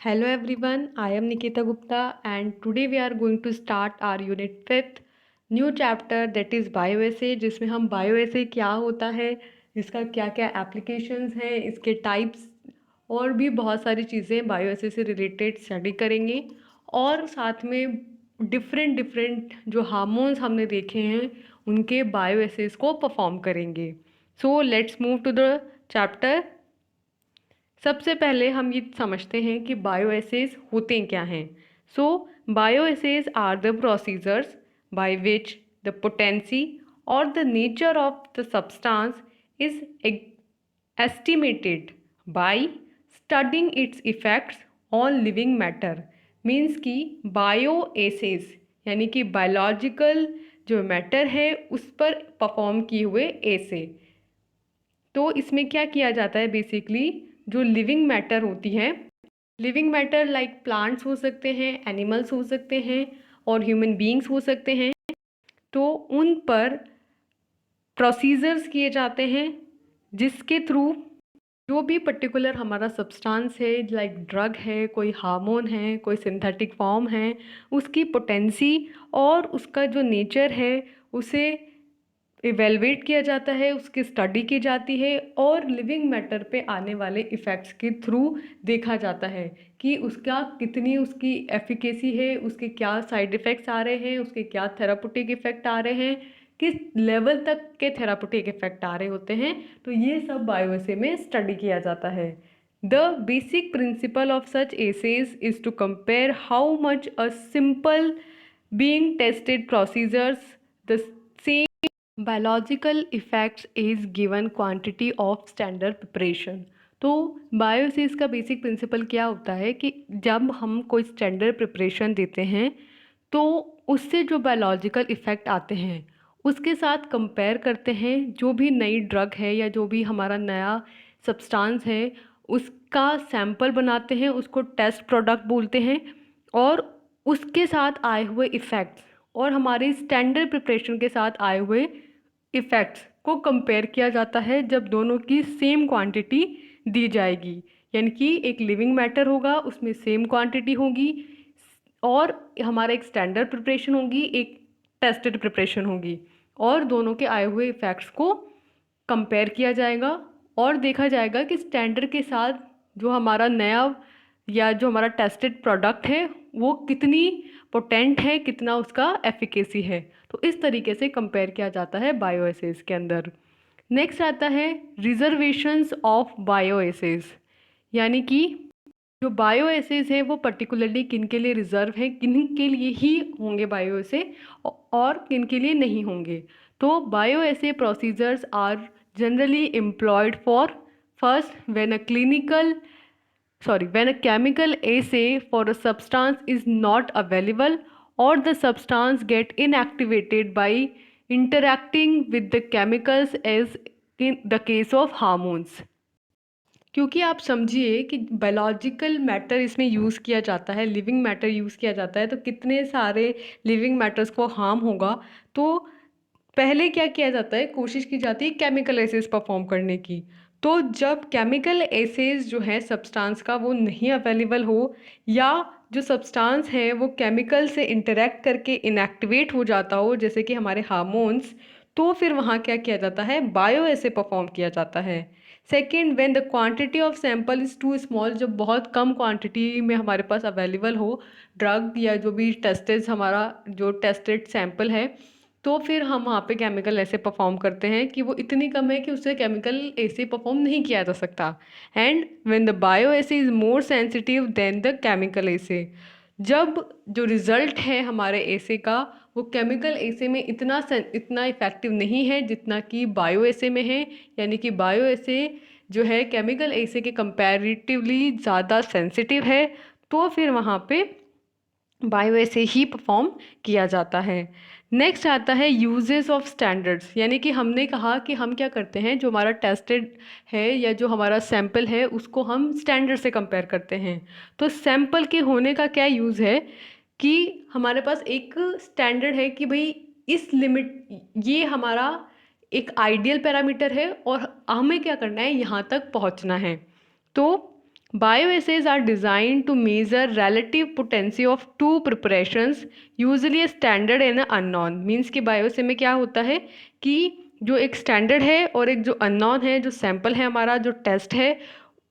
Hello everyone, I am Nikita Gupta and today we are going to start our unit 5th new chapter that is bioassay जिसमें हम bioassay क्या होता है, इसका क्या क्या एप्लीकेशंस हैं, इसके टाइप्स और भी बहुत सारी चीज़ें bioassay से रिलेटेड स्टडी करेंगे और साथ में डिफरेंट डिफरेंट जो हार्मोन्स हमने देखे हैं उनके bioassays को परफॉर्म करेंगे। So let's move to the chapter. सबसे पहले हम ये समझते हैं कि बायोएसेज होते क्या हैं। So bioassays are the procedures by which the potency और the nature of the substance is estimated by studying its effects on living matter. Means कि बायोएसेज यानी कि बायोलॉजिकल जो मैटर है उस पर परफॉर्म किए हुए एसे। तो इसमें क्या किया जाता है, बेसिकली जो लिविंग मैटर होती है, लिविंग मैटर लाइक प्लांट्स हो सकते हैं, एनिमल्स हो सकते हैं और ह्यूमन बीइंग्स हो सकते हैं, तो उन पर प्रोसीजर्स किए जाते हैं जिसके थ्रू जो भी पर्टिकुलर हमारा सब्सटेंस है, लाइक ड्रग है, कोई हार्मोन है, कोई सिंथेटिक फॉर्म है, उसकी पोटेंसी और उसका जो नेचर है उसे इवेलुएट किया जाता है, उसकी स्टडी की जाती है और लिविंग मैटर पे आने वाले इफ़ेक्ट्स के थ्रू देखा जाता है कि उसका कितनी उसकी एफिकेसी है, उसके क्या साइड इफ़ेक्ट्स आ रहे हैं, उसके क्या थेरापुटिक इफ़ेक्ट आ रहे हैं, किस लेवल तक के थेरापुटिक इफ़ेक्ट आ रहे होते हैं। तो ये सब बायोएसे में स्टडी किया जाता है। The basic principle of such assays is to compare how much a simple being tested procedures the same biological effects is given quantity of standard preparation। तो बायोसिस का बेसिक प्रिंसिपल क्या होता है कि जब हम कोई स्टैंडर्ड प्रिपरेशन देते हैं तो उससे जो बायोलॉजिकल इफ़ेक्ट आते हैं उसके साथ कंपेयर करते हैं। जो भी नई ड्रग है या जो भी हमारा नया सब्सटेंस है उसका सैंपल बनाते हैं, उसको टेस्ट प्रोडक्ट बोलते हैं और उसके साथ आए हुए इफ़ेक्ट्स और हमारे स्टैंडर्ड प्रिपरेशन के साथ आए हुए इफ़ेक्ट्स को कंपेयर किया जाता है जब दोनों की सेम क्वांटिटी दी जाएगी। यानी कि एक लिविंग मैटर होगा, उसमें सेम क्वांटिटी होगी और हमारा एक स्टैंडर्ड प्रिपरेशन होगी, एक टेस्टेड प्रिपरेशन होगी और दोनों के आए हुए इफ़ेक्ट्स को कंपेयर किया जाएगा और देखा जाएगा कि स्टैंडर्ड के साथ जो हमारा नया या जो हमारा टेस्टेड प्रोडक्ट है वो कितनी पोटेंट है, कितना उसका एफिकेसी है। तो इस तरीके से कंपेयर किया जाता है बायोएसेज के अंदर। नेक्स्ट आता है रिजर्वेशंस ऑफ बायोएसेज, यानी कि जो बायोएसेज है वो पर्टिकुलरली किन के लिए रिजर्व है, किन के लिए ही होंगे बायोएसे और किन के लिए नहीं होंगे। तो bioassay procedures are generally employed for first when a chemical assay for a substance is not available or the substance get inactivated by interacting with the chemicals as in the case of hormones। क्योंकि आप समझिए कि biological matter इसमें use किया जाता है, living matter use किया जाता है, तो कितने सारे लिविंग मैटर्स को हार्म होगा। तो पहले क्या किया जाता है, कोशिश की जाती है केमिकल एसेस परफॉर्म करने की। तो जब केमिकल एसेस जो है सब्सटेंस का वो नहीं अवेलेबल हो या जो सब्सटेंस है वो केमिकल से इंटरेक्ट करके इनएक्टिवेट हो जाता हो, जैसे कि हमारे हार्मोन्स, तो फिर वहाँ क्या किया जाता है, बायो एसे परफॉर्म किया जाता है। Second, when the quantity of sample is too small, जब बहुत कम क्वांटिटी में हमारे पास अवेलेबल हो ड्रग या जो भी टेस्टेड हमारा जो टेस्टेड सैंपल है, तो फिर हम वहाँ पे केमिकल ऐसे परफॉर्म करते हैं कि वो इतनी कम है कि उससे केमिकल ऐसे परफॉर्म नहीं किया जा सकता। एंड व्हेन द बायो ऐसे is more sensitive then the chemical ऐसे, जब जो रिज़ल्ट है हमारे ऐसे का वो केमिकल ऐसे में इतना इफ़ेक्टिव नहीं है जितना कि बायो ऐसे में है। यानी कि बायो ऐसे जो है केमिकल ऐसे के कंपैरेटिवली ज़्यादा सेंसिटिव है, तो फिर वहाँ पे बायो ऐसे ही परफॉर्म किया जाता है। नेक्स्ट आता है यूजेस ऑफ स्टैंडर्ड्स, यानी कि हमने कहा कि हम क्या करते हैं, जो हमारा टेस्टेड है या जो हमारा सैंपल है उसको हम स्टैंडर्ड से कंपेयर करते हैं। तो सैंपल के होने का क्या यूज़ है कि हमारे पास एक स्टैंडर्ड है कि भाई इस लिमिट, ये हमारा एक आइडियल पैरामीटर है और हमें क्या करना है, यहाँ तक पहुँचना है। तो Bioassays are designed to measure relative potency of two preparations, usually a standard and a unknown. Means कि बायोअसे में क्या होता है कि जो एक स्टैंडर्ड है और एक जो अननोन है, जो सैंपल है हमारा, जो टेस्ट है,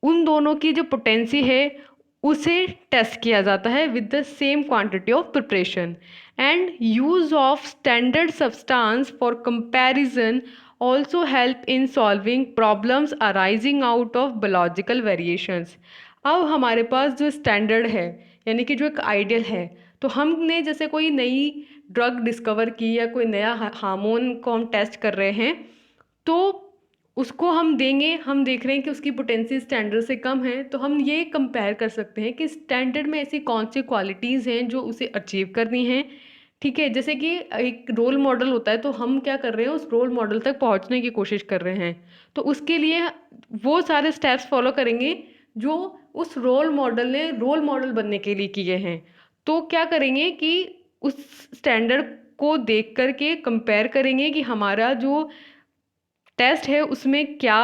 उन दोनों की जो पोटेंसी है उसे टेस्ट किया जाता है with the same quantity of preparation. And use of standard substance for comparison also help in solving problems arising out of biological variations. अब हमारे पास जो स्टैंडर्ड है यानी कि जो एक आइडियल है, तो हमने जैसे कोई नई ड्रग डिस्कवर की या कोई नया हार्मोन को हम टेस्ट कर रहे हैं, तो उसको हम देंगे, हम देख रहे हैं कि उसकी पोटेंसी स्टैंडर्ड से कम है, तो हम ये कंपेयर कर सकते हैं कि स्टैंडर्ड में ऐसी कौन सी क्वालिटीज़ हैं जो उसे अचीव करनी है. ठीक है, जैसे कि एक रोल मॉडल होता है, तो हम क्या कर रहे हैं, उस रोल मॉडल तक पहुंचने की कोशिश कर रहे हैं, तो उसके लिए वो सारे स्टेप्स फॉलो करेंगे जो उस रोल मॉडल ने रोल मॉडल बनने के लिए किए हैं. तो क्या करेंगे कि उस स्टैंडर्ड को देख करके कंपेयर करेंगे कि हमारा जो टेस्ट है उसमें क्या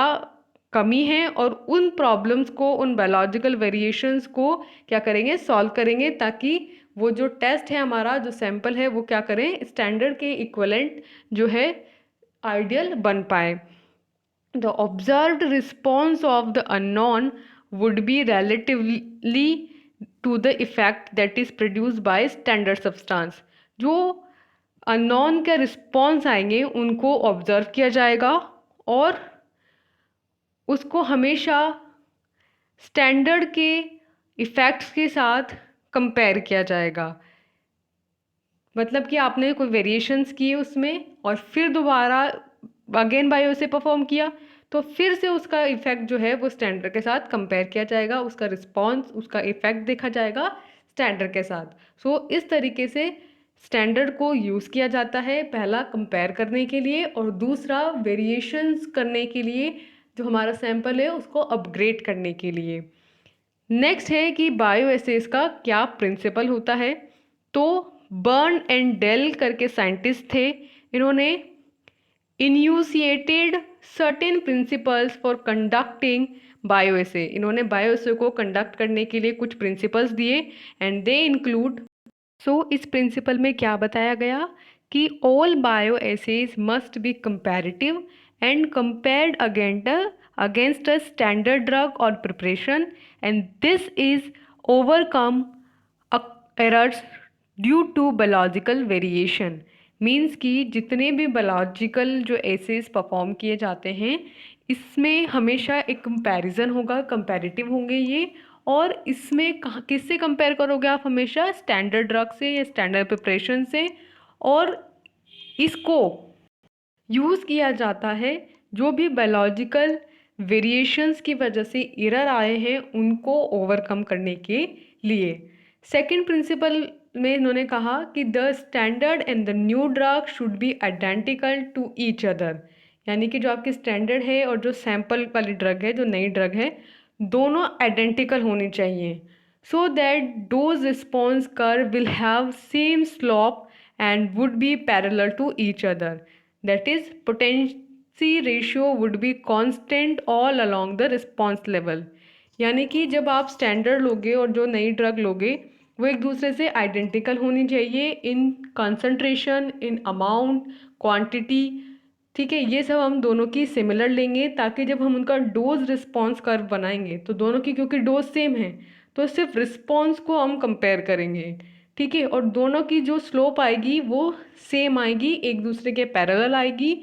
कमी है, और उन प्रॉब्लम्स को, उन बायोलॉजिकल वेरिएशंस को क्या करेंगे, सॉल्व करेंगे, ताकि वो जो टेस्ट है हमारा, जो सैंपल है, वो क्या करें, स्टैंडर्ड के इक्वलेंट जो है आइडियल बन पाए. The observed response of the unknown would be relatively to the effect that is produced by standard substance. जो अननोन के रिस्पॉन्स आएंगे उनको ऑब्जर्व किया जाएगा और उसको हमेशा स्टैंडर्ड के इफ़ेक्ट्स के साथ कंपेयर किया जाएगा. मतलब कि आपने कोई वेरिएशंस किए उसमें और फिर दोबारा अगेन बायो से परफॉर्म किया, तो फिर से उसका इफ़ेक्ट जो है वो स्टैंडर्ड के साथ कंपेयर किया जाएगा, उसका रिस्पॉन्स, उसका इफ़ेक्ट देखा जाएगा स्टैंडर्ड के साथ. सो इस तरीके से स्टैंडर्ड को यूज़ किया जाता है, पहला कंपेयर करने के लिए और दूसरा वेरिएशंस करने के लिए, जो हमारा सैंपल है उसको अपग्रेड करने के लिए. नेक्स्ट है कि बायोएसेस का क्या प्रिंसिपल होता है. तो बर्न एंड डेल करके साइंटिस्ट थे, इन्होंने enunciated certain principles for conducting bioassay. इन्होंने बायोएसे को कंडक्ट करने के लिए कुछ प्रिंसिपल्स दिए एंड दे इंक्लूड. सो इस प्रिंसिपल में क्या बताया गया कि all bioassays must be comparative and compared against a standard drug or preparation, and this is overcome errors due to biological variation. Means कि जितने भी बायोलॉजिकल जो एसेस परफॉर्म किए जाते हैं, इसमें हमेशा एक कंपैरिजन होगा, कंपैरेटिव होंगे ये, और इसमें किससे कंपेयर करोगे आप, हमेशा स्टैंडर्ड ड्रग से या स्टैंडर्ड प्रिपरेशन से. और इसको यूज़ किया जाता है जो भी बायोलॉजिकल वेरिएशंस की वजह से एरर आए हैं उनको ओवरकम करने के लिए. सेकंड प्रिंसिपल में इन्होंने कहा कि the standard and the new drug should be identical to each other. यानी कि जो आपकी स्टैंडर्ड है और जो सैंपल वाली ड्रग है, जो नई ड्रग है, दोनों आइडेंटिकल होनी चाहिए, so that does response curve will have same slope and would be parallel to each other. That is, potency ratio would be constant all along the response level. यानी कि जब आप स्टैंडर्ड लोगे और जो नई ड्रग लोगे वो एक दूसरे से आइडेंटिकल होनी चाहिए in concentration, in amount, quantity. ठीक है, ये सब हम दोनों की सिमिलर लेंगे, ताकि जब हम उनका डोज रिस्पॉन्स कर्व बनाएंगे तो दोनों की, क्योंकि डोज सेम है, तो सिर्फ रिस्पॉन्स को हम कंपेयर करेंगे. ठीक है, और दोनों की जो स्लोप आएगी वो सेम आएगी, एक दूसरे के पैरेलल आएगी.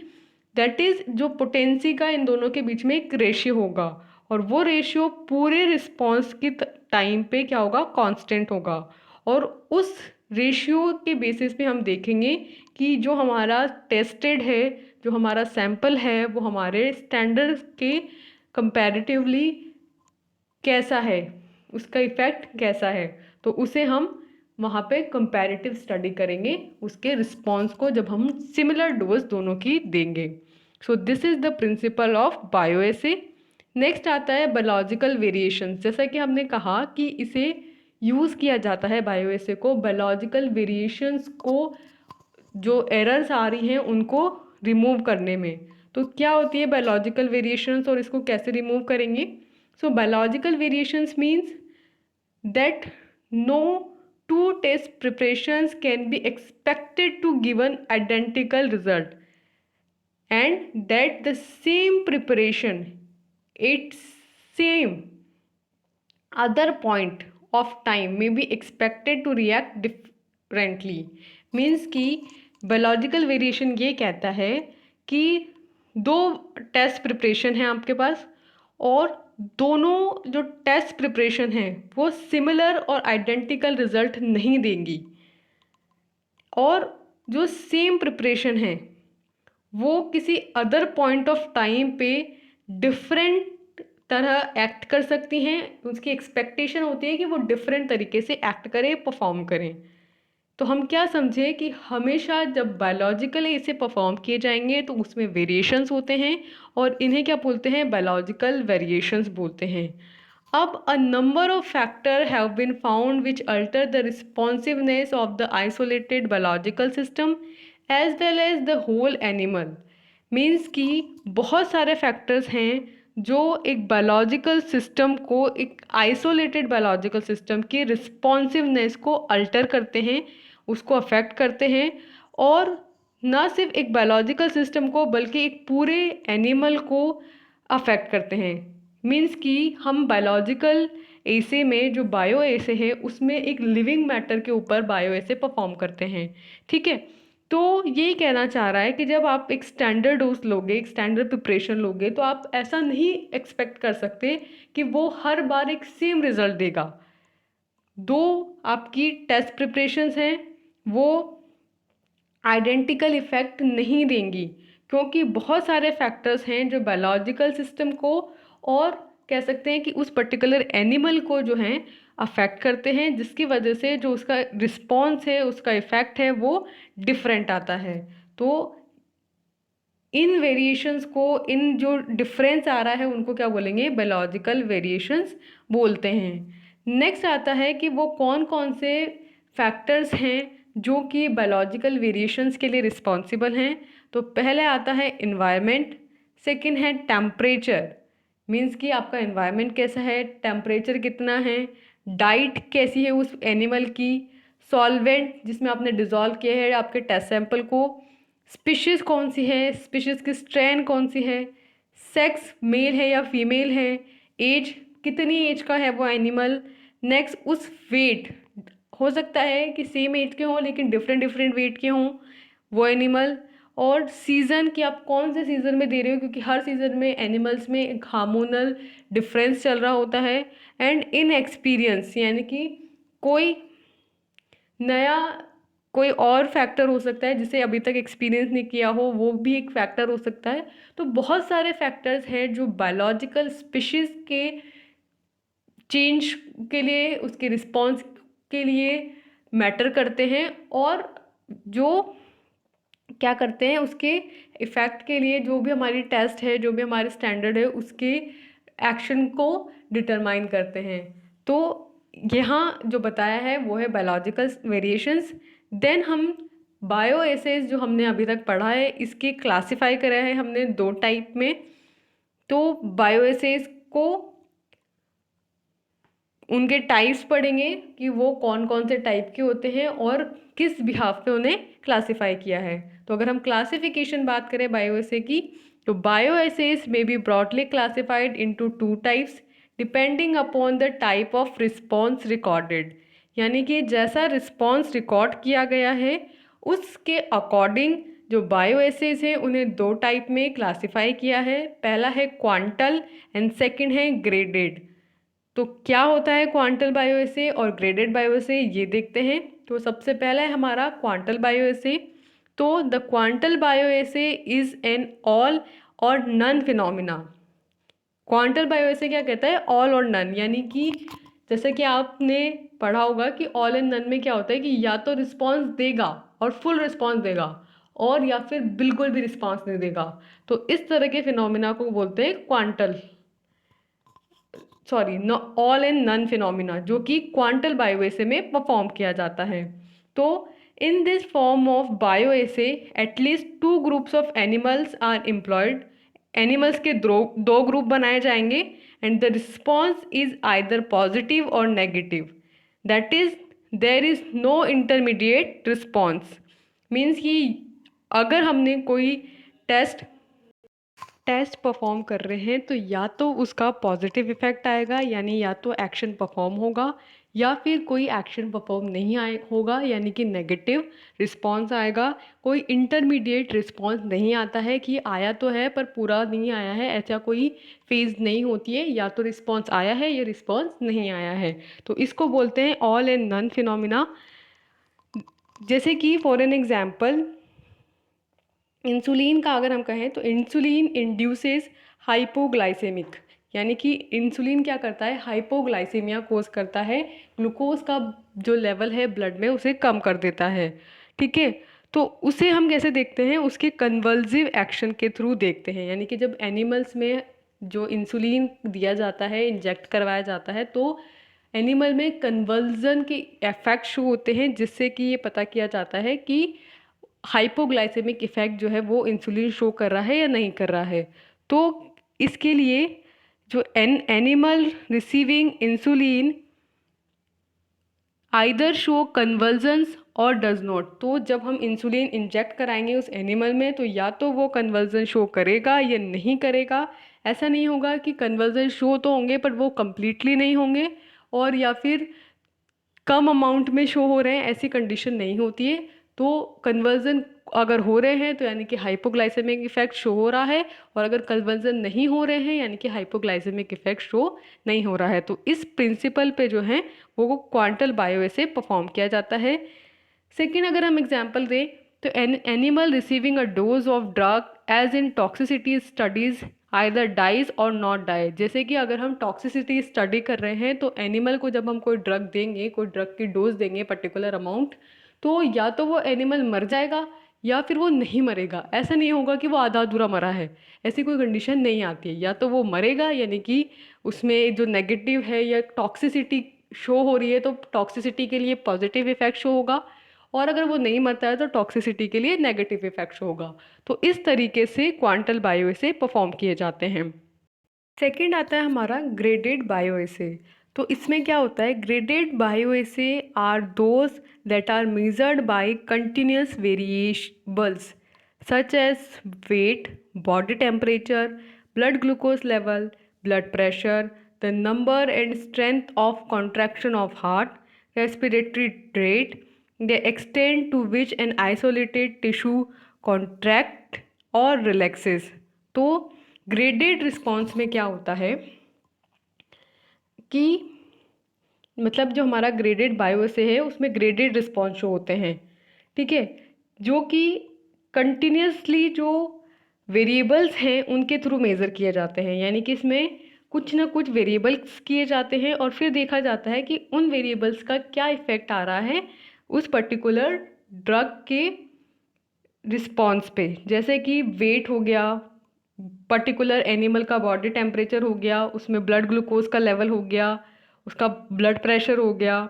दैट इज़, जो पोटेंसी का इन दोनों के बीच में एक रेशियो होगा, और वो रेशियो पूरे रिस्पॉन्स की टाइम पे क्या होगा, कांस्टेंट होगा. और उस रेशियो के बेसिस पे हम देखेंगे कि जो हमारा टेस्टेड है, जो हमारा सैंपल है, वो हमारे स्टैंडर्ड के कंपैरेटिवली कैसा है, उसका इफ़ेक्ट कैसा है. तो उसे हम वहाँ पे कंपैरेटिव स्टडी करेंगे, उसके रिस्पॉन्स को, जब हम सिमिलर डोज दोनों की देंगे. So this is the principle of bioassay. Next आता है बायोलॉजिकल वेरिएशन. जैसा कि हमने कहा कि इसे यूज़ किया जाता है बायोएसे को बायोलॉजिकल वेरिएशंस को, जो एरर्स आ रही हैं उनको रिमूव करने में. तो क्या होती है बायोलॉजिकल वेरिएशंस और इसको कैसे रिमूव करेंगे. So biological variations means that no two test preparations can be expected to give an identical result, and that the same preparation its same other point of time may be expected to react differently. Means कि biological variation ये कहता है कि दो test preparation हैं आपके पास, और दोनों जो टेस्ट प्रिपरेशन हैं वो सिमिलर और आइडेंटिकल रिजल्ट नहीं देंगी, और जो सेम प्रिपरेशन है वो किसी अदर पॉइंट ऑफ टाइम पे डिफरेंट तरह एक्ट कर सकती हैं। उसकी एक्सपेक्टेशन होती है कि वो डिफरेंट तरीके से एक्ट करें, परफॉर्म करें। तो हम क्या समझे कि हमेशा जब बायोलॉजिकली इसे परफॉर्म किए जाएंगे तो उसमें वेरिएशंस होते हैं, और इन्हें क्या बोलते हैं, बायोलॉजिकल वेरिएशंस बोलते हैं। अब a number of factor have been found which alter the responsiveness of the isolated biological system as well as the whole animal. Means कि बहुत सारे फैक्टर्स हैं जो एक बायोलॉजिकल सिस्टम को, एक आइसोलेटेड बायोलॉजिकल सिस्टम की रिस्पॉन्सिवनेस को अल्टर करते हैं, उसको अफेक्ट करते हैं, और ना सिर्फ एक बायोलॉजिकल सिस्टम को बल्कि एक पूरे एनिमल को अफेक्ट करते हैं। मीन्स कि हम बायोलॉजिकल एसे में जो बायो एसे है उसमें एक लिविंग मैटर के ऊपर बायो एसे परफॉर्म करते हैं। ठीक है, तो यही कहना चाह रहा है कि जब आप एक स्टैंडर्ड डोज लोगे, एक स्टैंडर्ड प्रिपरेशन लोगे, तो आप ऐसा नहीं एक्सपेक्ट कर सकते कि वो हर बार एक सेम रिजल्ट देगा। दो आपकी टेस्ट प्रिपरेशंस हैं वो आइडेंटिकल इफेक्ट नहीं देंगी, क्योंकि बहुत सारे फैक्टर्स हैं जो बायोलॉजिकल सिस्टम को, और कह सकते हैं कि उस पर्टिकुलर एनिमल को जो हैं अफेक्ट करते हैं, जिसकी वजह से जो उसका रिस्पॉन्स है, उसका इफेक्ट है, वो डिफरेंट आता है। तो इन वेरिएशंस को, इन जो डिफरेंस आ रहा है उनको क्या बोलेंगे, बायोलॉजिकल वेरिएशंस बोलते हैं। नेक्स्ट आता है कि वो कौन कौन से फैक्टर्स हैं जो कि बायोलॉजिकल वेरिएशंस के लिए रिस्पॉन्सिबल हैं। तो पहले आता है इन्वायरमेंट, सेकंड है टेम्परेचर, मीन्स कि आपका इन्वायरमेंट कैसा है, टेम्परेचर कितना है, डाइट कैसी है उस एनिमल की, सॉल्वेंट जिसमें आपने डिज़ोल्व किया है आपके टेस्ट सैंपल को, स्पीशीज़ कौन सी है, स्पीशीज़ की स्ट्रेन कौन सी है, सेक्स मेल है या फीमेल है, एज कितनी एज का है वो एनिमल, नेक्स्ट उस वेट, हो सकता है कि सेम एज के हों लेकिन डिफरेंट डिफरेंट वेट के हों वो एनिमल, और सीज़न कि आप कौन से सीज़न में दे रहे हो, क्योंकि हर सीज़न में एनिमल्स में एक हार्मोनल डिफरेंस चल रहा होता है, एंड इन एक्सपीरियंस यानी कि कोई नया कोई और फैक्टर हो सकता है जिसे अभी तक एक्सपीरियंस नहीं किया हो, वो भी एक फैक्टर हो सकता है। तो बहुत सारे फैक्टर्स हैं जो बायोलॉजिकल स्पीशीज़ के चेंज के लिए, उसके रिस्पॉन्स के लिए मैटर करते हैं, और जो क्या करते हैं उसके इफ़ेक्ट के लिए, जो भी हमारी टेस्ट है, जो भी हमारे स्टैंडर्ड है, उसके एक्शन को डिटरमाइन करते हैं। तो यहाँ जो बताया है वो है बायोलॉजिकल वेरिएशंस। देन हम बायो एसेज जो हमने अभी तक पढ़ा है इसके क्लासिफाई करा है हमने दो टाइप में। तो बायो एसेज को उनके टाइप्स पढ़ेंगे कि वो कौन कौन से टाइप के होते हैं और किस बिहाफ पे उन्हें क्लासिफाई किया है। तो अगर हम क्लासिफिकेशन बात करें बायो एसे की, तो bioassays may be broadly classified into two types depending upon the type of response recorded. यानी कि जैसा रिस्पॉन्स रिकॉर्ड किया गया है उसके अकॉर्डिंग जो बायो एसेज हैं उन्हें दो टाइप में क्लासिफाई किया है। पहला है क्वांटल एंड सेकंड है ग्रेडेड। तो क्या होता है क्वांटल बायो एसे और ग्रेडेड बायो एसे, ये देखते हैं। तो सबसे पहला है हमारा क्वांटल बायो एसे। तो the quantal bio essay is an all और नन फिनोमिना। क्वांटल बायो एसे क्या कहता है, ऑल और नन, यानी कि जैसे कि आपने पढ़ा होगा कि ऑल एंड नन में क्या होता है कि या तो रिस्पॉन्स देगा और फुल रिस्पॉन्स देगा, और या फिर बिल्कुल भी रिस्पॉन्स नहीं देगा। तो इस तरह के फिनोमिना को बोलते हैं quantal, sorry no all and none phenomena, जो कि क्वांटल बायो एसे में परफॉर्म किया जाता है। तो in this form of bioassay at least two groups of animals are employed. Animals के दो ग्रुप बनाए जाएंगे and the response is either positive or negative. That is, there is no intermediate response. Means कि अगर हमने कोई test perform कर रहे हैं तो या तो उसका पॉजिटिव इफेक्ट आएगा, यानी या तो एक्शन परफॉर्म होगा, या फिर कोई एक्शन परफॉर्म नहीं आए होगा, यानी कि नेगेटिव रिस्पॉन्स आएगा। कोई इंटरमीडिएट रिस्पॉन्स नहीं आता है कि आया तो है पर पूरा नहीं आया है, ऐसा कोई फेज नहीं होती है, या तो रिस्पॉन्स आया है या रिस्पॉन्स नहीं आया है। तो इसको बोलते हैं ऑल एंड नन फिनोमिना। जैसे कि फॉर एन एग्जाम्पल इंसुलिन का अगर हम कहें तो इंसुलिन इंड्यूसेस हाइपोग्लाइसेमिक, यानी कि इंसुलिन क्या करता है, हाइपोग्लाइसेमिया कोज करता है, ग्लूकोज का जो लेवल है ब्लड में उसे कम कर देता है। ठीक है, तो उसे हम कैसे देखते हैं, उसके कन्वल्सिव एक्शन के थ्रू देखते हैं। यानी कि जब एनिमल्स में जो इंसुलिन दिया जाता है, इंजेक्ट करवाया जाता है, तो एनिमल में कन्वर्जन के इफेक्ट शो होते हैं, जिससे कि ये पता किया जाता है कि हाइपोग्लाइसेमिक इफेक्ट जो है वो इंसुलिन शो कर रहा है या नहीं कर रहा है। तो इसके लिए जो animal receiving insulin either show convergence और डज नॉट, तो जब हम इंसुलिन इंजेक्ट कराएंगे उस एनिमल में तो या तो वो कन्वर्जन शो करेगा या नहीं करेगा। ऐसा नहीं होगा कि कन्वर्जन शो तो होंगे पर वो कम्प्लीटली नहीं होंगे, और या फिर कम अमाउंट में शो हो रहे हैं, ऐसी कंडीशन नहीं होती है। तो कन्वर्जन अगर हो रहे हैं तो यानी कि हाइपोग्लाइसेमिक इफेक्ट शो हो रहा है, और अगर कन्वर्जन नहीं हो रहे हैं यानी कि हाइपोग्लाइसेमिक इफेक्ट शो नहीं हो रहा है। तो इस प्रिंसिपल पे जो है वो क्वांटल बायोएसे परफॉर्म किया जाता है। सेकेंड अगर हम एग्जाम्पल दें तो animal receiving a dose of drug as in toxicity studies either dies or not die. जैसे कि अगर हम टॉक्सिसिटी स्टडी कर रहे हैं तो एनिमल को जब हम कोई ड्रग देंगे, कोई ड्रग की डोज देंगे पर्टिकुलर अमाउंट, तो या तो वो एनिमल मर जाएगा या फिर वो नहीं मरेगा। ऐसा नहीं होगा कि वो आधा अधूरा मरा है, ऐसी कोई कंडीशन नहीं आती है। या तो वो मरेगा यानी कि उसमें जो नेगेटिव है या टॉक्सिसिटी शो हो रही है तो टॉक्सिसिटी के लिए पॉजिटिव इफेक्ट शो होगा, और अगर वो नहीं मरता है तो टॉक्सिसिटी के लिए नेगेटिव इफेक्ट होगा। तो इस तरीके से क्वांटल बायोएसे परफॉर्म किए जाते हैं। सेकंड आता है हमारा ग्रेडेड बायोएसे। तो इसमें क्या होता है, graded bioassay are those that are measured by continuous variables such as weight, body temperature, blood glucose level, blood pressure, the number and strength of contraction of heart, respiratory rate, the extent to which an isolated tissue contract or relaxes। तो graded response में क्या होता है कि मतलब जो हमारा graded bioassay है उसमें ग्रेडेड रिस्पॉन्स शो होते हैं। ठीक है, जो कि कंटिन्यूसली जो वेरिएबल्स हैं उनके थ्रू मेज़र किए जाते हैं। यानी कि इसमें कुछ ना कुछ वेरिएबल्स किए जाते हैं और फिर देखा जाता है कि उन वेरिएबल्स का क्या इफ़ेक्ट आ रहा है उस पर्टिकुलर ड्रग के रिस्पॉन्स पे। जैसे कि वेट हो गया, पर्टिकुलर एनिमल का बॉडी टेम्परेचर हो गया, उसमें ब्लड ग्लूकोज का लेवल हो गया, उसका ब्लड प्रेशर हो गया,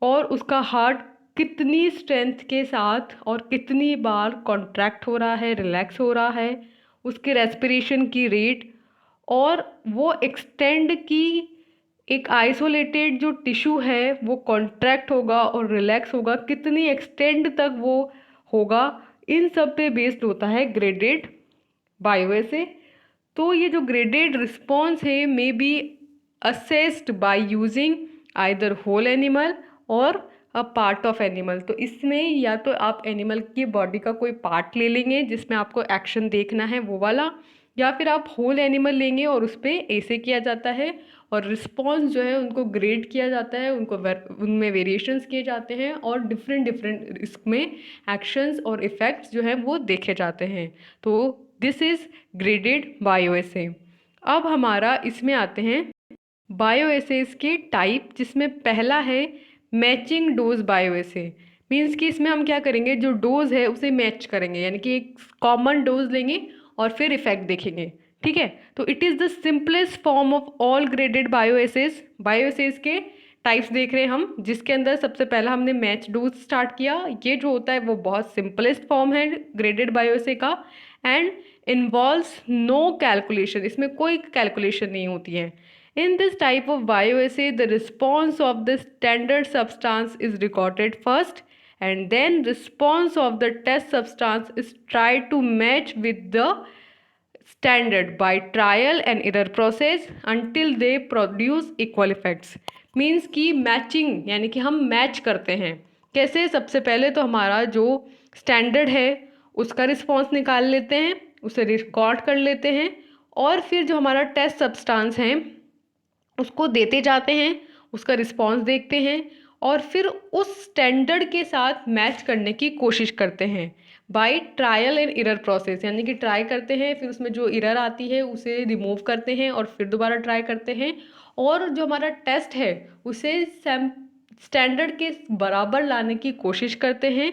और उसका हार्ट कितनी स्ट्रेंथ के साथ और कितनी बार कॉन्ट्रैक्ट हो रहा है, रिलैक्स हो रहा है, उसके रेस्पिरेशन की रेट, और वो एक्सटेंड की एक आइसोलेटेड जो टिश्यू है वो कॉन्ट्रैक्ट होगा और रिलैक्स होगा, कितनी एक्सटेंड तक वो होगा, इन सब पे बेस्ड होता है ग्रेडेड बायोएसे। तो ये जो ग्रेडेड रिस्पॉन्स है may be assessed by using either whole animal or a part of animal. तो इसमें या तो आप एनिमल की बॉडी का कोई पार्ट ले लेंगे जिसमें आपको एक्शन देखना है वो वाला, या फिर आप होल एनिमल लेंगे और उस पर ऐसे किया जाता है, और रिस्पॉन्स जो है उनको ग्रेड किया जाता है, उनको उनमें वेरिएशंस किए जाते हैं, और डिफरेंट डिफरेंट इसमें एक्शंस और इफ़ेक्ट्स जो हैं वो देखे जाते हैं। तो दिस इज़ ग्रेडेड बायोएसे। अब हमारा इसमें आते हैं बायोएसेस के टाइप, जिसमें पहला है मैचिंग डोज बायोएसे। मीन्स कि इसमें हम क्या करेंगे, जो डोज है उसे मैच करेंगे, यानी कि एक कॉमन डोज लेंगे और फिर इफेक्ट देखेंगे। ठीक है, तो it is the simplest form of all graded bioassays. Bioassays के टाइप्स देख रहे हैं हम, जिसके अंदर सबसे पहला हमने मैच डोज स्टार्ट किया। ये जो होता है वो बहुत सिंपलेस्ट फॉर्म है ग्रेडेड बायोएसे का, एंड इन्वॉल्व्स नो कैलकुलेशन, इसमें कोई कैलकुलेशन नहीं होती है। In this type of bioassay, the response of the standard substance is recorded first, and then response of the test substance is tried to match with the standard by trial and error process until they produce equal effects. Means कि matching यानी कि हम match करते हैं कैसे। सबसे पहले तो हमारा जो स्टैंडर्ड है उसका रिस्पॉन्स निकाल लेते हैं, उसे रिकॉर्ड कर लेते हैं, और फिर जो हमारा टेस्ट सब्सटेंस है उसको देते जाते हैं, उसका रिस्पॉन्स देखते हैं, और फिर उस स्टैंडर्ड के साथ मैच करने की कोशिश करते हैं by trial and error process. यानी कि ट्राई करते हैं, फिर उसमें जो एरर आती है उसे रिमूव करते हैं और फिर दोबारा ट्राई करते हैं, और जो हमारा टेस्ट है उसे स्टैंडर्ड के बराबर लाने की कोशिश करते हैं।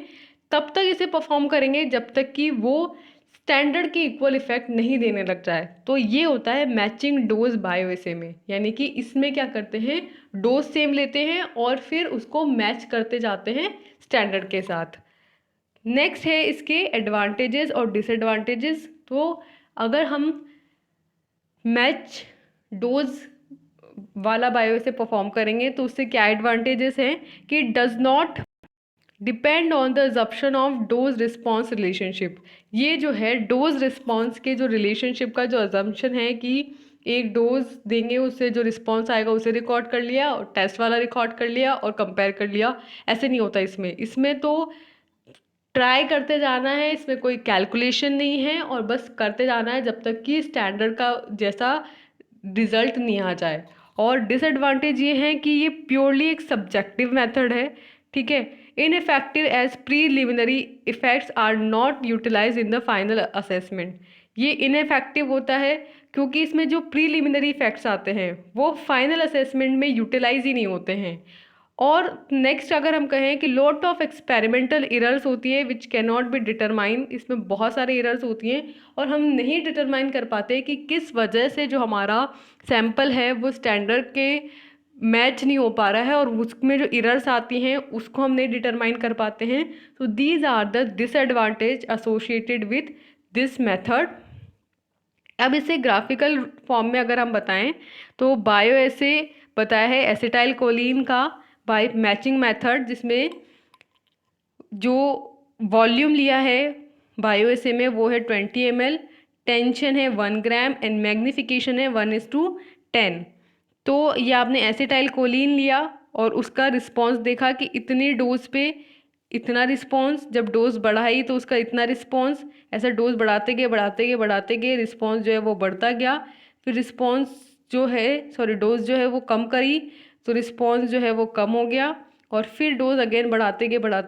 तब तक इसे परफॉर्म करेंगे जब तक कि वो स्टैंडर्ड के इक्वल इफेक्ट नहीं देने लग जाए। तो ये होता है मैचिंग डोज बायोएसे में। यानी कि इसमें क्या करते हैं, डोज सेम लेते हैं और फिर उसको मैच करते जाते हैं स्टैंडर्ड के साथ। नेक्स्ट है इसके एडवांटेजेस और डिसएडवांटेजेस। तो अगर हम मैच डोज वाला बायोएसे परफॉर्म करेंगे तो उससे क्या एडवांटेजेस हैं कि does not depend on the assumption of dose response relationship. ये जो है डोज रिस्पॉन्स के जो रिलेशनशिप का जो अजम्पशन है कि एक डोज देंगे उससे जो रिस्पॉन्स आएगा उसे रिकॉर्ड कर लिया और टेस्ट वाला रिकॉर्ड कर लिया और कंपेयर कर लिया, ऐसे नहीं होता इसमें। इसमें तो ट्राई करते जाना है, इसमें कोई कैलकुलेशन नहीं है और बस करते जाना है जब तक कि स्टैंडर्ड का जैसा रिजल्ट नहीं आ जाए। और डिसएडवांटेज ये है कि ये प्योरली एक सब्जेक्टिव मेथड है, ठीक है। Ineffective as preliminary effects are not utilize in the final assessment. ये इनइफेक्टिव होता है क्योंकि इसमें जो प्रीलिमिनरी इफेक्ट्स आते हैं वो फाइनल असेसमेंट में यूटिलाइज ही नहीं होते हैं। और नेक्स्ट अगर हम कहें कि लॉट ऑफ एक्सपेरिमेंटल एरर्स होती है which can not be determine. इसमें बहुत सारे एरर्स होती हैं और हम नहीं डिटरमाइन कर पाते कि किस वजह से जो हमारा सैंपल है वो स्टैंडर्ड के मैच नहीं हो पा रहा है, और उसमें जो एरर्स आती हैं उसको हम नहीं डिटरमाइन कर पाते हैं। तो these are the disadvantage associated with this method. अब इसे ग्राफिकल फॉर्म में अगर हम बताएं तो बायोएसे बताया है एसिटाइल कोलिन का बाय मैचिंग मेथड, जिसमें जो वॉल्यूम लिया है बायोएसे में वो है 20 ml, टेंशन है 1 ग्राम एंड मैग्नीफिकेशन है 1:10। तो ये आपने एसिटाइल कोलिन लिया और उसका रिस्पॉन्स देखा कि इतनी डोज पे इतना रिस्पॉन्स, जब डोज बढ़ाई तो उसका इतना रिस्पॉन्स, ऐसा डोज बढ़ाते गए रिस्पॉन्स जो है वो बढ़ता गया। फिर रिस्पॉन्स जो है डोज जो है वो कम करी तो रिस्पॉन्स जो है वो कम हो गया, और फिर डोज अगेन बढ़ाते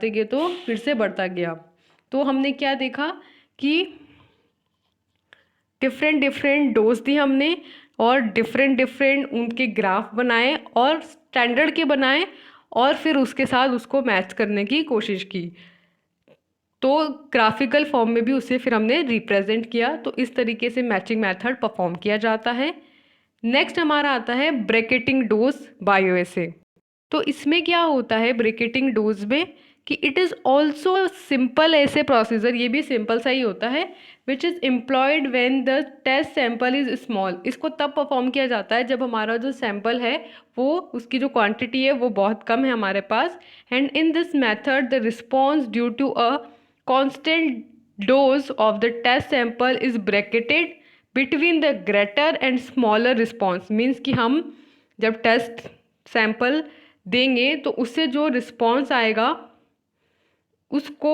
गए तो फिर से बढ़ता गया। तो हमने क्या देखा कि डिफरेंट डोज दी हमने और डिफरेंट उनके ग्राफ बनाए और स्टैंडर्ड के बनाए, और फिर उसके साथ उसको मैच करने की कोशिश की। तो ग्राफिकल फॉर्म में भी उसे फिर हमने रिप्रेजेंट किया। तो इस तरीके से मैचिंग मेथड परफॉर्म किया जाता है। नेक्स्ट हमारा आता है ब्रैकेटिंग डोज बायोएसे। तो इसमें क्या होता है ब्रैकेटिंग डोज में कि it is also simple assay procedure, ये भी सिंपल सा ही होता है, which is employed when the test sample is small. इसको तब परफॉर्म किया जाता है जब हमारा जो सैंपल है वो उसकी जो क्वांटिटी है वो बहुत कम है हमारे पास। And in this method the response due to a constant dose of the test sample is bracketed between the greater and smaller response. Means कि हम जब टेस्ट सैंपल देंगे तो उससे जो रिस्पॉन्स आएगा उसको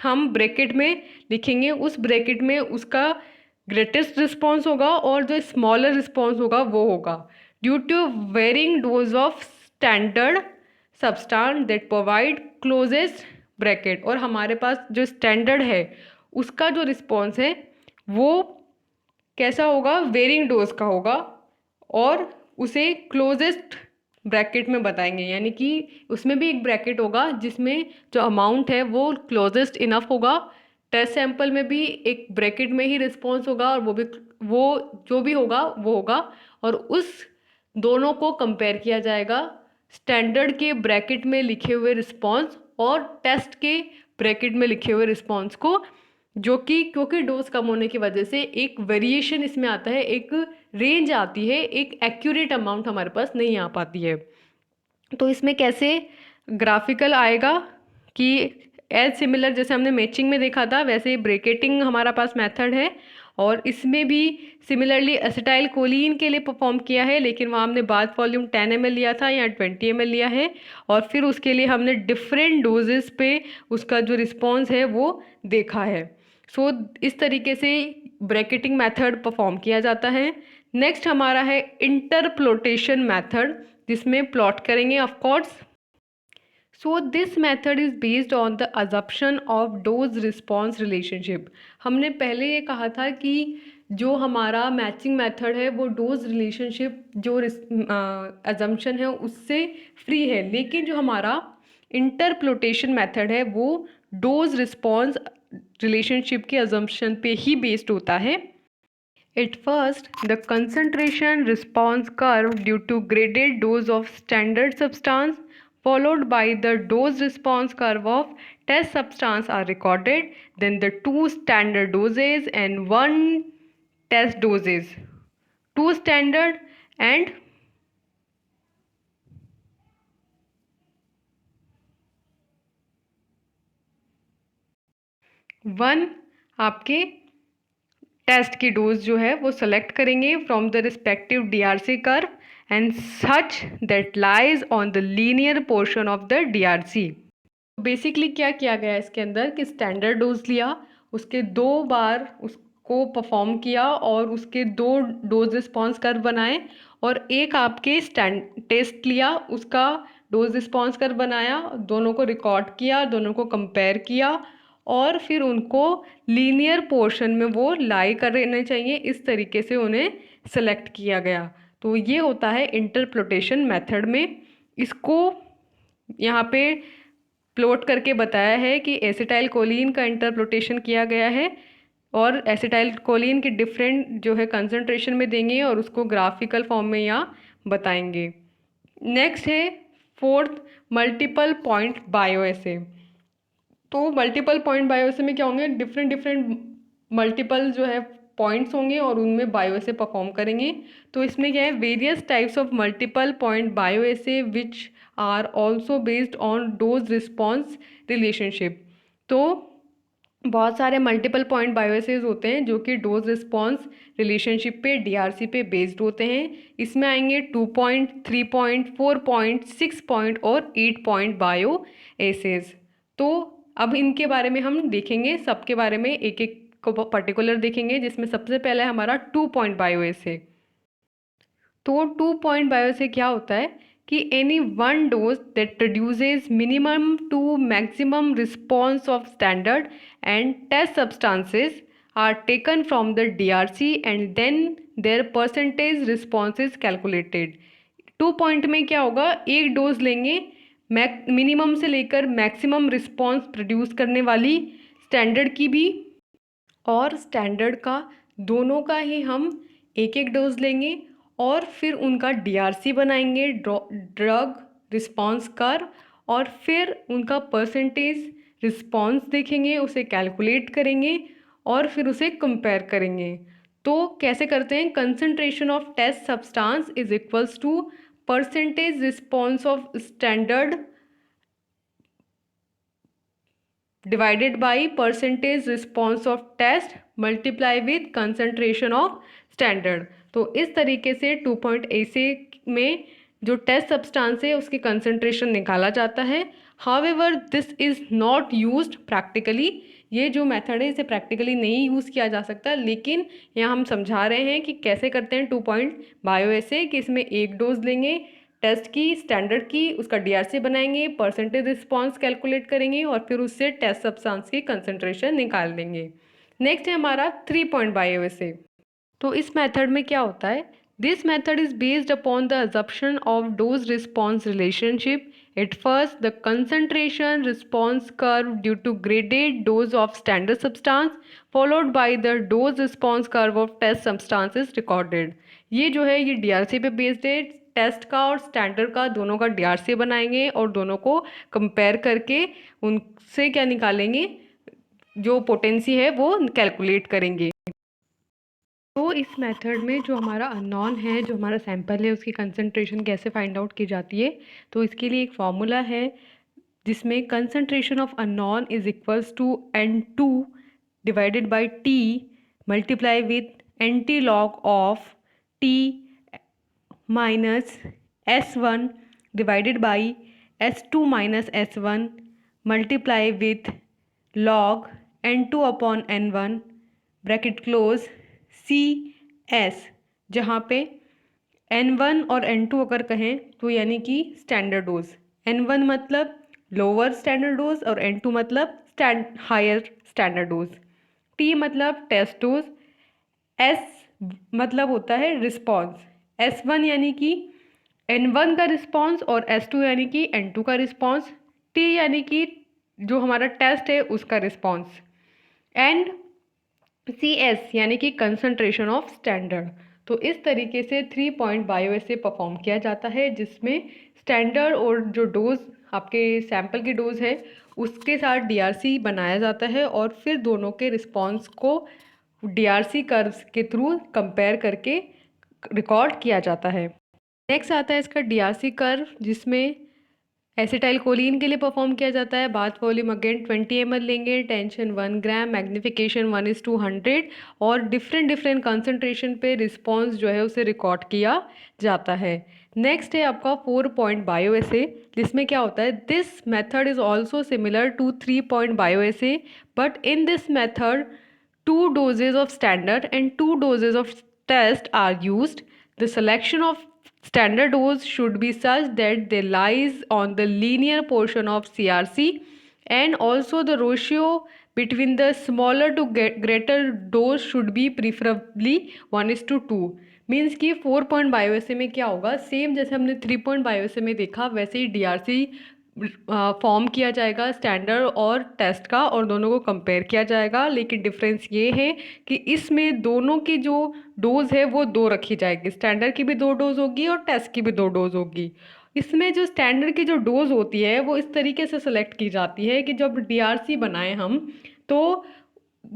हम ब्रैकेट में लिखेंगे। उस ब्रैकेट में उसका ग्रेटेस्ट रिस्पॉन्स होगा और जो स्मॉलर रिस्पॉन्स होगा वो होगा due to varying dose of standard substance that provide closest bracket. और हमारे पास जो स्टैंडर्ड है उसका जो रिस्पॉन्स है वो कैसा होगा, वेरिंग डोज का होगा, और उसे क्लोजेस्ट ब्रैकेट में बताएंगे। यानी कि उसमें भी एक ब्रैकेट होगा जिसमें जो अमाउंट है वो क्लोजेस्ट इनफ होगा। टेस्ट सैंपल में भी एक ब्रैकेट में ही रिस्पॉन्स होगा और वो जो भी होगा वो होगा, और उस दोनों को कंपेयर किया जाएगा स्टैंडर्ड के ब्रैकेट में लिखे हुए रिस्पॉन्स और टेस्ट के ब्रैकेट में लिखे हुए रिस्पॉन्स को, जो कि क्योंकि डोज कम होने की वजह से एक वेरिएशन इसमें आता है, एक रेंज आती है, एक एक्यूरेट अमाउंट हमारे पास नहीं आ पाती है। तो इसमें कैसे ग्राफिकल आएगा कि एज सिमिलर जैसे हमने मैचिंग में देखा था वैसे ही ब्रैकेटिंग हमारा पास मेथड है, और इसमें भी सिमिलरली एसिटाइल कोलिन के लिए परफॉर्म किया है, लेकिन वहाँ हमने बाथ वॉल्यूम 10 ml लिया था या 20 ml लिया है, और फिर उसके लिए हमने डिफरेंट डोजेस पे उसका जो रिस्पॉन्स है वो देखा है। सो इस तरीके से ब्रैकेटिंग मेथड परफॉर्म किया जाता है। नेक्स्ट हमारा है इंटरप्लोटेशन मेथड, जिसमें प्लॉट करेंगे of course. So this method is based on the assumption of dose response relationship. हमने पहले ये कहा था कि जो हमारा मैचिंग मेथड है वो डोज रिलेशनशिप जो अजम्पशन है उससे फ्री है, लेकिन जो हमारा इंटरप्लोटेशन मेथड है वो डोज रिस्पॉन्स रिलेशनशिप के अजम्पशन पे ही बेस्ड होता है। At first, the concentration response curve due to graded dose of standard substance followed by the dose response curve of test substance are recorded, then the two standard doses and one test doses, two standard and one आपके test की dose जो है वो select करेंगे from the respective DRC curve and such that lies on the linear portion of the DRC. Basically क्या किया गया है इसके अंदर कि स्टैंडर्ड डोज लिया, उसके 2 बार उसको परफॉर्म किया और उसके 2 डोज रिस्पॉन्स कर्व बनाए, और एक आपके टेस्ट लिया उसका डोज रिस्पॉन्स कर्व बनाया, दोनों को रिकॉर्ड किया, दोनों को कंपेयर किया, और फिर उनको लीनियर पोर्शन में वो लाई करने चाहिए, इस तरीके से उन्हें सेलेक्ट किया गया। तो ये होता है इंटरप्रिटेशन मेथड में। इसको यहाँ पे प्लॉट करके बताया है कि एसिटाइल कोलिन का इंटरप्रिटेशन किया गया है, और एसिटाइल कोलिन की डिफरेंट जो है कंसंट्रेशन में देंगे और उसको ग्राफिकल फॉर्म में यहाँ बताएंगे। नेक्स्ट है फोर्थ, मल्टीपल पॉइंट बायोएसे। तो मल्टीपल पॉइंट बायोएसे में क्या होंगे, डिफरेंट डिफरेंट मल्टीपल जो है पॉइंट्स होंगे और उनमें बायोएसे परफॉर्म करेंगे। तो इसमें क्या है, various types of multiple point bioassay which are also based on dose response relationship. तो बहुत सारे मल्टीपल पॉइंट बायोएसेज होते हैं जो कि डोज रिस्पॉन्स रिलेशनशिप पे डीआरसी पे बेस्ड होते हैं। इसमें आएंगे 2 पॉइंट, 3 पॉइंट, 4 पॉइंट, 6 पॉइंट और 8 पॉइंट बायो एसेज। तो अब इनके बारे में हम देखेंगे, सबके बारे में एक एक को पर्टिकुलर देखेंगे, जिसमें सबसे पहले हमारा 2 पॉइंट बायोएसे। तो 2 पॉइंट बायोएसे क्या होता है कि any one dose that produces minimum to maximum response of standard and test substances are taken from the DRC and then their percentage response is calculated. 2 point में क्या होगा, एक dose लेंगे मिनिमम से लेकर मैक्सिमम रिस्पॉन्स प्रोड्यूस करने वाली standard की भी और स्टैंडर्ड का, दोनों का ही हम एक एक डोज लेंगे और फिर उनका डीआरसी बनाएंगे, ड्रग रिस्पॉन्स कर्व, और फिर उनका परसेंटेज रिस्पॉन्स देखेंगे, उसे कैलकुलेट करेंगे और फिर उसे कंपेयर करेंगे। तो कैसे करते हैं, concentration of test substance is equals to percentage response of standard divided by percentage response of test multiply with concentration of standard। तो इस तरीके से 2 पॉइंट ऐसे में जो टेस्ट सब्सटेंस है उसकी कंसंट्रेशन निकाला जाता है। However this is not used practically, ये जो मेथड है इसे प्रैक्टिकली नहीं यूज़ किया जा सकता, लेकिन यहाँ हम समझा रहे हैं कि कैसे करते हैं 2 पॉइंट बायोएसे, कि इसमें एक डोज लेंगे टेस्ट की, स्टैंडर्ड की, उसका डीआरसी बनाएंगे, परसेंटेज रिस्पॉन्स कैलकुलेट करेंगे और फिर उससे टेस्ट सब्सटेंस की कंसंट्रेशन निकाल देंगे। नेक्स्ट है हमारा 3 पॉइंट बायोएसे। तो इस मेथड में क्या होता है, this method is based upon the assumption of dose response relationship. At first, the concentration response curve due to graded dose of standard substance followed by the dose response curve of test substance is recorded। ये जो है ये DRC पे based है, test का और standard का दोनों का डीआरसी बनाएंगे और दोनों को कंपेयर करके उनसे क्या निकालेंगे, जो पोटेंसी है वो कैलकुलेट करेंगे। तो इस मेथड में जो हमारा अननोन है, जो हमारा सैंपल है, उसकी कंसंट्रेशन कैसे फाइंड आउट की जाती है, तो इसके लिए एक फॉर्मूला है जिसमें concentration of unknown is equals to N2 divided by T multiply with anti log of T minus S1 divided by S2 minus S1 multiply with log N2 upon N1 bracket close CS, जहाँ पे N1 और N2 अगर कहें तो यानी कि standard dose, N1 मतलब lower standard dose और N2 मतलब हायर स्टैंडर्ड डोज, T मतलब टेस्ट डोज, S मतलब होता है रिस्पॉन्स, S1 यानी कि N1 का रिस्पॉन्स और S2 यानी कि N2 का रिस्पॉन्स, T यानी कि जो हमारा टेस्ट है उसका रिस्पॉन्स, एंड CS यानी कि कंसंट्रेशन ऑफ स्टैंडर्ड। तो इस तरीके से 3 पॉइंट बायोएसे परफॉर्म किया जाता है, जिसमें स्टैंडर्ड और जो डोज आपके सैंपल की डोज है उसके साथ DRC बनाया जाता है और फिर दोनों के रिस्पॉन्स को DRC कर्व्स के थ्रू कंपेयर करके रिकॉर्ड किया जाता है। नेक्स्ट आता है इसका DRC कर्व, जिसमें एसिटाइल कोलिन के लिए परफॉर्म किया जाता है। बाथ वॉल्यूम अगेन 20 ml लेंगे, टेंशन 1 ग्राम, मैग्नीफिकेशन 1:100 और डिफरेंट कंसंट्रेशन पे रिस्पॉन्स जो है उसे रिकॉर्ड किया जाता है। नेक्स्ट है आपका 4 पॉइंट बायोएसे, जिसमें क्या होता है, this method is also similar to 3 point bioassay, but in this method 2 doses of standard and 2 doses of test are used. The selection of standard dose should be such that they lies on the linear portion of CRC, and also the ratio between the smaller to greater dose should be preferably 1:2। Means कि 4 point bioassay में क्या होगा, same जैसे हमने 3 point bioassay में देखा वैसे ही DRC form किया जाएगा स्टैंडर्ड और टेस्ट का, और दोनों को कंपेयर किया जाएगा। लेकिन डिफरेंस ये है कि इसमें दोनों की जो डोज है वो 2 रखी जाएगी, स्टैंडर्ड की भी 2 डोज होगी और टेस्ट की भी 2 डोज होगी। इसमें जो स्टैंडर्ड की जो डोज होती है वो इस तरीके से सेलेक्ट की जाती है कि जब DRC बनाए हम तो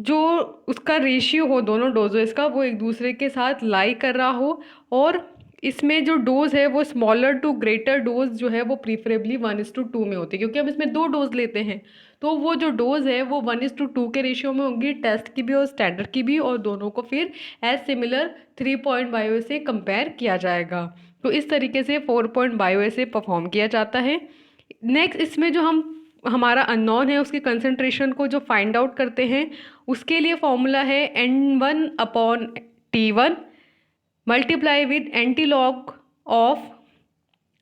जो उसका रेशियो हो दोनों डोजेस का वो एक दूसरे के साथ लाई कर रहा हो, और इसमें जो डोज है वो स्मॉलर टू ग्रेटर डोज जो है वो प्रीफरेबली 1:2 में होती है, क्योंकि हम इसमें 2 डोज लेते हैं। तो वो जो डोज है वो 1:2 के रेशियो में होंगी, टेस्ट की भी और स्टैंडर्ड की भी, और दोनों को फिर एज सिमिलर 3 पॉइंट बायो से कंपेयर किया जाएगा। तो इस तरीके से 4 पॉइंट बायो से परफॉर्म किया जाता है। नेक्स्ट इसमें जो हमारा अननोन है उसकी कंसंट्रेशन को जो फाइंड आउट करते हैं, उसके लिए फॉर्मूला है N1 upon T1 multiply with anti log of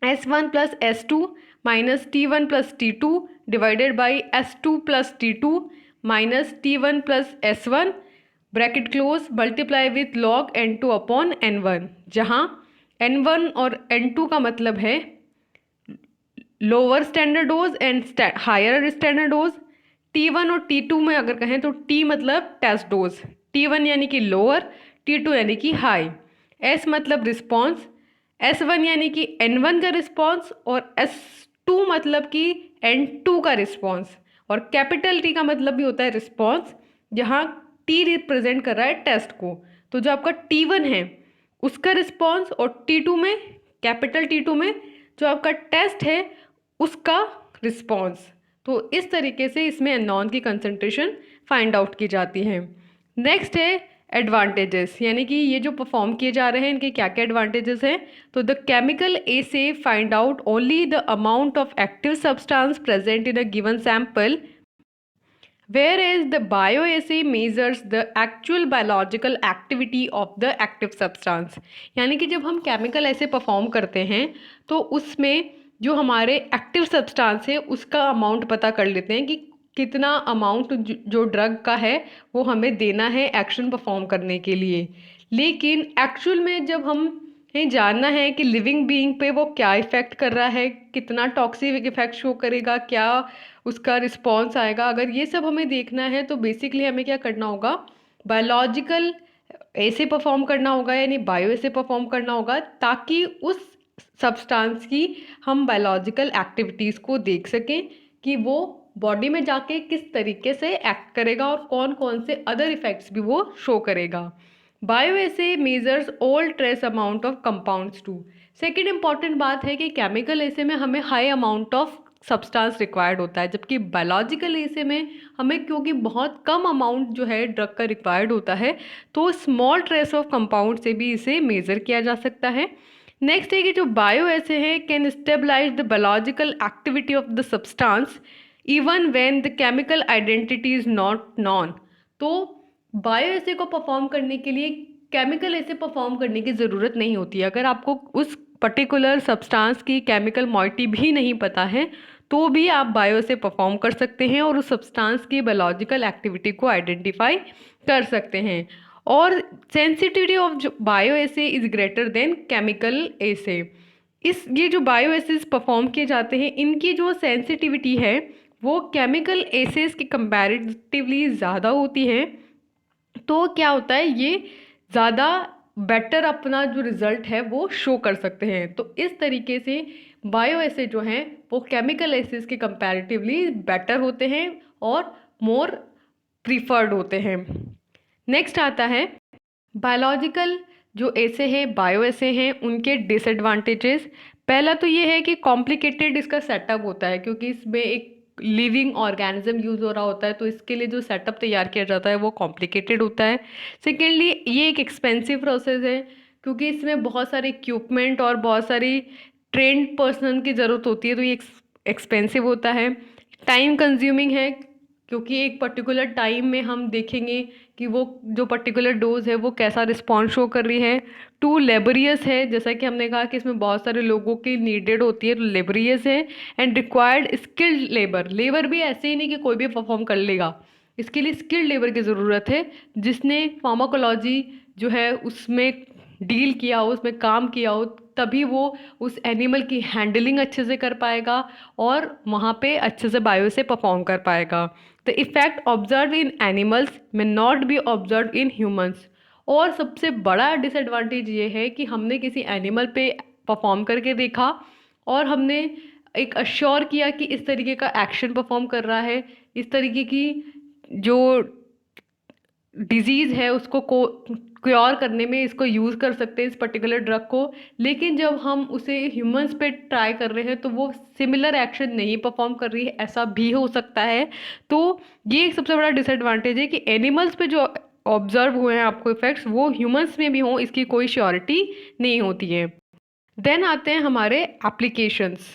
S1 plus S2 minus T1 plus T2 divided by S2 plus T2 minus T1 plus S1 bracket close multiply with log N2 upon N1, जहाँ N1 और N2 का मतलब है lower standard dose and higher standard dose. T1 और T2 में अगर कहें तो T मतलब टेस्ट डोज, T1 यानी कि लोअर, T2 यानी कि हाई, S मतलब रिस्पॉन्स, S1 यानी कि N1 का रिस्पॉन्स और S2 मतलब कि N2 का रिस्पॉन्स, और कैपिटल T का मतलब भी होता है रिस्पॉन्स, जहाँ T रिप्रेजेंट कर रहा है टेस्ट को। तो जो आपका T1 है उसका रिस्पॉन्स, और T2 में कैपिटल T2 में जो आपका टेस्ट है उसका रिस्पॉन्स। तो इस तरीके से इसमें अननोन की कंसंट्रेशन फाइंड आउट की जाती है। नेक्स्ट है एडवांटेजेस, यानी कि ये जो परफॉर्म किए जा रहे हैं इनके क्या क्या एडवांटेजेस हैं। तो the chemical essay find out only the amount of active substance present in a given sample, whereas the bioassay measures the actual biological activity of the active substance। यानी कि जब हम केमिकल ऐसे परफॉर्म करते हैं तो उसमें जो हमारे एक्टिव सब्सटेंस है उसका अमाउंट पता कर लेते हैं कि कितना अमाउंट जो ड्रग का है वो हमें देना है एक्शन परफॉर्म करने के लिए। लेकिन एक्चुअल में जब हमें जानना है कि लिविंग बीइंग पे वो क्या इफ़ेक्ट कर रहा है, कितना टॉक्सिक इफेक्ट शो करेगा, क्या उसका रिस्पॉन्स आएगा, अगर ये सब हमें देखना है तो बेसिकली हमें क्या करना होगा, बायोलॉजिकल ऐसे परफॉर्म करना होगा यानी बायो ऐसे परफॉर्म करना होगा, ताकि उस सब्सटेंस की हम बायोलॉजिकल एक्टिविटीज़ को देख सकें कि वो बॉडी में जाके किस तरीके से एक्ट करेगा और कौन कौन से अदर इफ़ेक्ट्स भी वो शो करेगा। Bioassay measures all trace amount of compounds too. Second important बात है कि केमिकल एसे में हमें high amount of substance required होता है, जबकि बायोलॉजिकल एसे में हमें क्योंकि बहुत कम अमाउंट जो है ड्रग का रिक्वायर्ड होता है, तो स्मॉल ट्रेस ऑफ कंपाउंड से भी इसे मेज़र किया जा सकता है। नेक्स्ट है कि जो बायो एसे है can stabilize the biological activity of the substance even when the chemical identity is not known. तो बायो एसे को परफॉर्म करने के लिए केमिकल एसे परफॉर्म करने की ज़रूरत नहीं होती है। अगर आपको उस पर्टिकुलर सब्सटेंस की केमिकल मॉइटी भी नहीं पता है तो भी आप बायो से परफॉर्म कर सकते हैं और उस सब्सटेंस की बायोलॉजिकल एक्टिविटी को आइडेंटिफाई कर सकते हैं। और sensitivity of bioassay is greater than chemical assay. ये जो बायो एसेस परफॉर्म किए जाते हैं, इनकी जो सेंसिटिविटी है वो केमिकल एसेस की कंपैरेटिवली ज़्यादा होती है। तो क्या होता है, ये ज़्यादा बेटर अपना जो रिज़ल्ट है वो शो कर सकते हैं। तो इस तरीके से बायो एसे जो हैं वो केमिकल एसेस के कंपैरेटिवली बेटर होते हैं और मोर प्रीफर्ड होते हैं। नेक्स्ट आता है बायोलॉजिकल जो एसे हैं, बायो एसे हैं, उनके डिसएडवांटेजेस। पहला तो ये है कि कॉम्प्लिकेटेड इसका सेटअप होता है, क्योंकि इसमें एक लिविंग ऑर्गेनिज्म यूज़ हो रहा होता है, तो इसके लिए जो सेटअप तैयार किया जाता है वो कॉम्प्लिकेटेड होता है। सेकेंडली ये एक एक्सपेंसिव प्रोसेस है, क्योंकि इसमें बहुत सारे इक्विपमेंट और बहुत सारी ट्रेंड पर्सन की ज़रूरत होती है, तो ये एक्सपेंसिव होता है। टाइम कंज्यूमिंग है, क्योंकि एक पर्टिकुलर टाइम में हम देखेंगे कि वो जो पर्टिकुलर डोज है वो कैसा रिस्पॉन्स शो कर रही है। टू लेबरियस है, जैसा कि हमने कहा कि इसमें बहुत सारे लोगों की नीडेड होती है, तो लेबरियस है। And required skilled labour, labour भी ऐसे ही नहीं कि कोई भी परफॉर्म कर लेगा, इसके लिए स्किल्ड लेबर की ज़रूरत है, जिसने फार्माकोलॉजी जो है उसमें डील किया हो, उसमें काम किया हो, तभी वो उस एनिमल की हैंडलिंग अच्छे से कर पाएगा और वहाँ पे अच्छे से बायो से परफॉर्म कर पाएगा। The effect observe in animals में not be observe in humans. और सबसे बड़ा डिसएडवांटेज ये है कि हमने किसी एनिमल पे परफॉर्म करके देखा और हमने एक अश्योर किया कि इस तरीके का एक्शन परफॉर्म कर रहा है, इस तरीके की जो डिजीज़ है उसको क्योर करने में इसको यूज़ कर सकते हैं, इस पर्टिकुलर ड्रग को। लेकिन जब हम उसे ह्यूमंस पे ट्राई कर रहे हैं तो वो सिमिलर एक्शन नहीं परफॉर्म कर रही है, ऐसा भी हो सकता है। तो ये एक सबसे बड़ा डिसएडवांटेज है कि एनिमल्स पे जो ऑब्जर्व हुए हैं आपको इफेक्ट्स, वो ह्यूमंस में भी हों इसकी कोई श्योरिटी नहीं होती है। देन आते हैं हमारे एप्लीकेशंस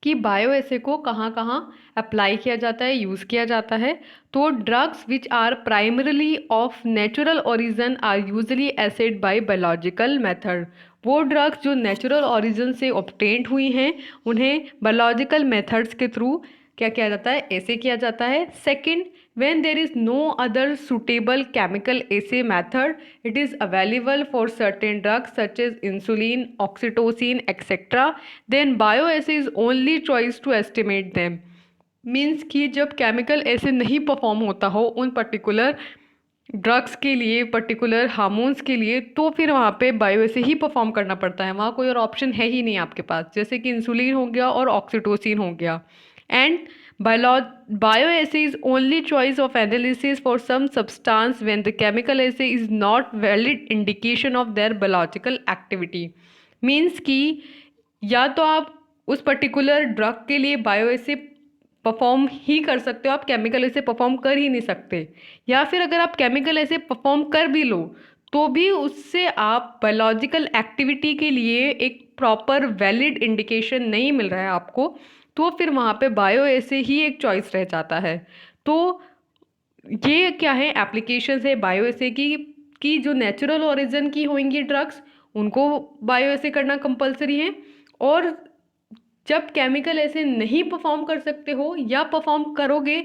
कि बायो एसे को कहाँ कहाँ अप्लाई किया जाता है, यूज़ किया जाता है। तो drugs which are primarily of natural origin are usually assayed by biological method. वो ड्रग्स जो नेचुरल ओरिजिन से ऑब्टेन्ड हुई हैं उन्हें बायोलॉजिकल मेथड्स के थ्रू क्या किया जाता है, ऐसे किया जाता है। Second, when there is no other suitable chemical assay method, it is available for certain drugs such as insulin, oxytocin, etc. then bioassay is only choice to estimate them। Means कि जब केमिकल ऐसे नहीं perform होता हो उन particular drugs के लिए, particular hormones के लिए, तो फिर वहाँ पे बायो ऐसे ही परफॉर्म करना पड़ता है, वहाँ कोई और ऑप्शन है ही नहीं आपके पास, जैसे कि इंसुलिन हो गया और ऑक्सीटोसिन हो गया। And bioassay is only choice of analysis for some substance when the chemical assay is not valid indication of their biological activity। Means कि या तो आप उस पर्टिकुलर ड्रग के लिए बायोएसे परफॉर्म ही कर सकते हो, आप केमिकल ऐसे परफॉर्म कर ही नहीं सकते, या फिर अगर आप केमिकल ऐसे परफॉर्म कर भी लो तो भी उससे आप बायोलॉजिकल एक्टिविटी के लिए एक प्रॉपर वैलिड इंडिकेशन नहीं मिल रहा है आपको, तो फिर वहाँ पे बायो ऐसे ही एक चॉइस रह जाता है। तो ये क्या है, एप्लीकेशंस है बायो ऐसे की जो नेचुरल ओरिजिन की होंगी ड्रग्स उनको बायो ऐसे करना कंपलसरी है, और जब केमिकल ऐसे नहीं परफॉर्म कर सकते हो या परफॉर्म करोगे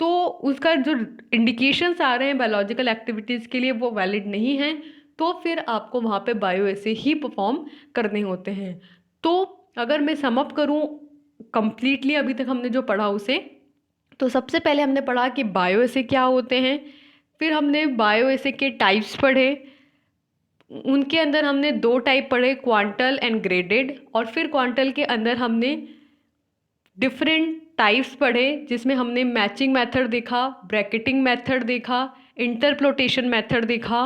तो उसका जो इंडिकेशंस आ रहे हैं बायोलॉजिकल एक्टिविटीज़ के लिए वो वैलिड नहीं हैं, तो फिर आपको वहाँ पे बायो ऐसे ही परफॉर्म करने होते हैं। तो अगर मैं सम अप करूँ कंप्लीटली अभी तक हमने जो पढ़ा उसे, तो सबसे पहले हमने पढ़ा कि बायो ऐसे क्या होते हैं, फिर हमने बायो ऐसे के टाइप्स पढ़े, उनके अंदर हमने दो टाइप पढ़े, क्वांटल एंड ग्रेडेड, और फिर क्वांटल के अंदर हमने डिफरेंट टाइप्स पढ़े जिसमें हमने मैचिंग मेथड देखा, ब्रैकेटिंग मेथड देखा, इंटरप्लोटेशन मेथड देखा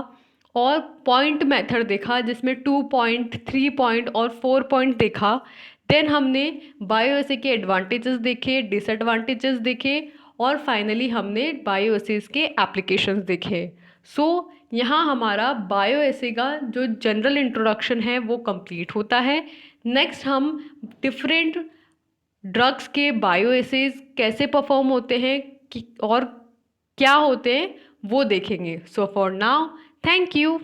और पॉइंट मेथड देखा, जिसमें 2 पॉइंट, 3 पॉइंट और 4 पॉइंट देखा। देन हमने बायोएसे के एडवांटेजेस देखे, डिसएडवांटेजेस देखे और फाइनली हमने बायोएसेस के एप्लीकेशंस देखे। सो यहाँ हमारा बायोएसे का जो जनरल इंट्रोडक्शन है वो कंप्लीट होता है। नेक्स्ट हम डिफरेंट ड्रग्स के बायोएसेस कैसे परफॉर्म होते हैं और क्या होते हैं वो देखेंगे। So for now, thank you.